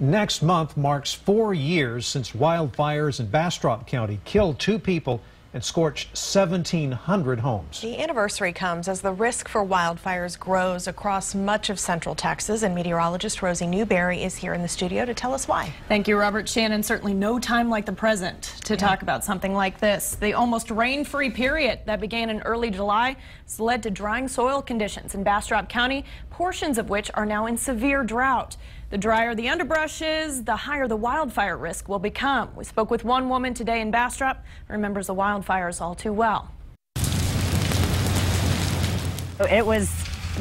Next month marks 4 years since wildfires in Bastrop County killed 2 people and scorched 1,700 homes. The anniversary comes as the risk for wildfires grows across much of central Texas, and meteorologist Rosie Newberry is here in the studio to tell us why. Thank you, Robert. Shannon, certainly no time like the present to talk about something like this. The almost rain-free period that began in early July has led to drying soil conditions in Bastrop County, portions of which are now in severe drought. The drier the underbrush is, the higher the wildfire risk will become. We spoke with one woman today in Bastrop who remembers the wildfires all too well. It was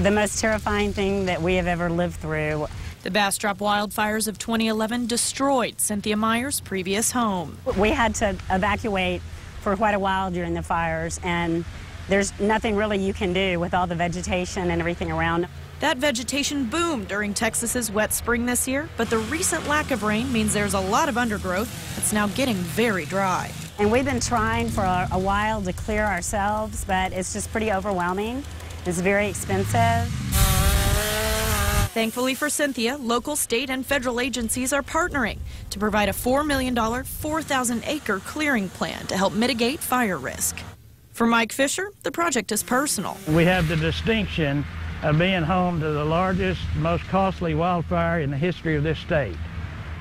the most terrifying thing that we have ever lived through. The Bastrop wildfires of 2011 destroyed Cynthia Meyer's previous home. We had to evacuate for quite a while during the fires, and there's nothing really you can do with all the vegetation and everything around. That vegetation boomed during Texas's wet spring this year, but the recent lack of rain means there's a lot of undergrowth that's now getting very dry. And we've been trying for a while to clear ourselves, but it's just pretty overwhelming. It's very expensive. Thankfully for Cynthia, local, state, and federal agencies are partnering to provide a $4 million, 4,000-acre clearing plan to help mitigate fire risk. For Mike Fisher, the project is personal. We have the distinction of being home to the largest, most costly wildfire in the history of this state.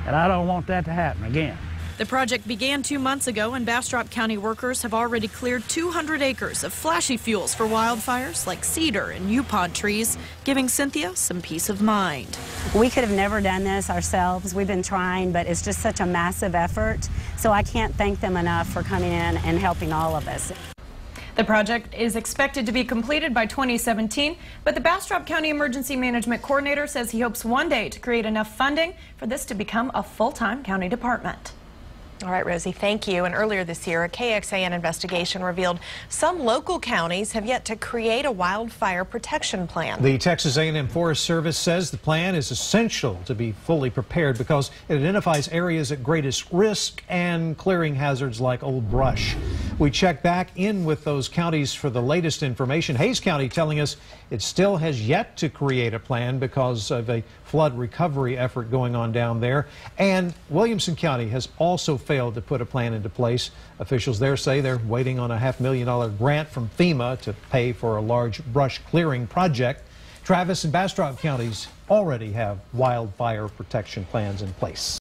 And I don't want that to happen again. The project began 2 months ago, and Bastrop County workers have already cleared 200 acres of flashy fuels for wildfires like cedar and U-pod trees, giving Cynthia some peace of mind. We could have never done this ourselves. We've been trying, but it's just such a massive effort. So I can't thank them enough for coming in and helping all of us. The project is expected to be completed by 2017, but the Bastrop County Emergency Management Coordinator says he hopes one day to create enough funding for this to become a full-time county department. All right, Rosie, thank you. And earlier this year, a KXAN investigation revealed some local counties have yet to create a wildfire protection plan. The Texas A&M Forest Service says the plan is essential to be fully prepared because it identifies areas at greatest risk and clearing hazards like old brush. We checked back in with those counties for the latest information. Hays County telling us it still has yet to create a plan because of a flood recovery effort going on down there. And Williamson County has also failed to put a plan into place. Officials there say they're waiting on a $500,000 grant from FEMA to pay for a large brush clearing project. Travis and Bastrop counties already have wildfire protection plans in place.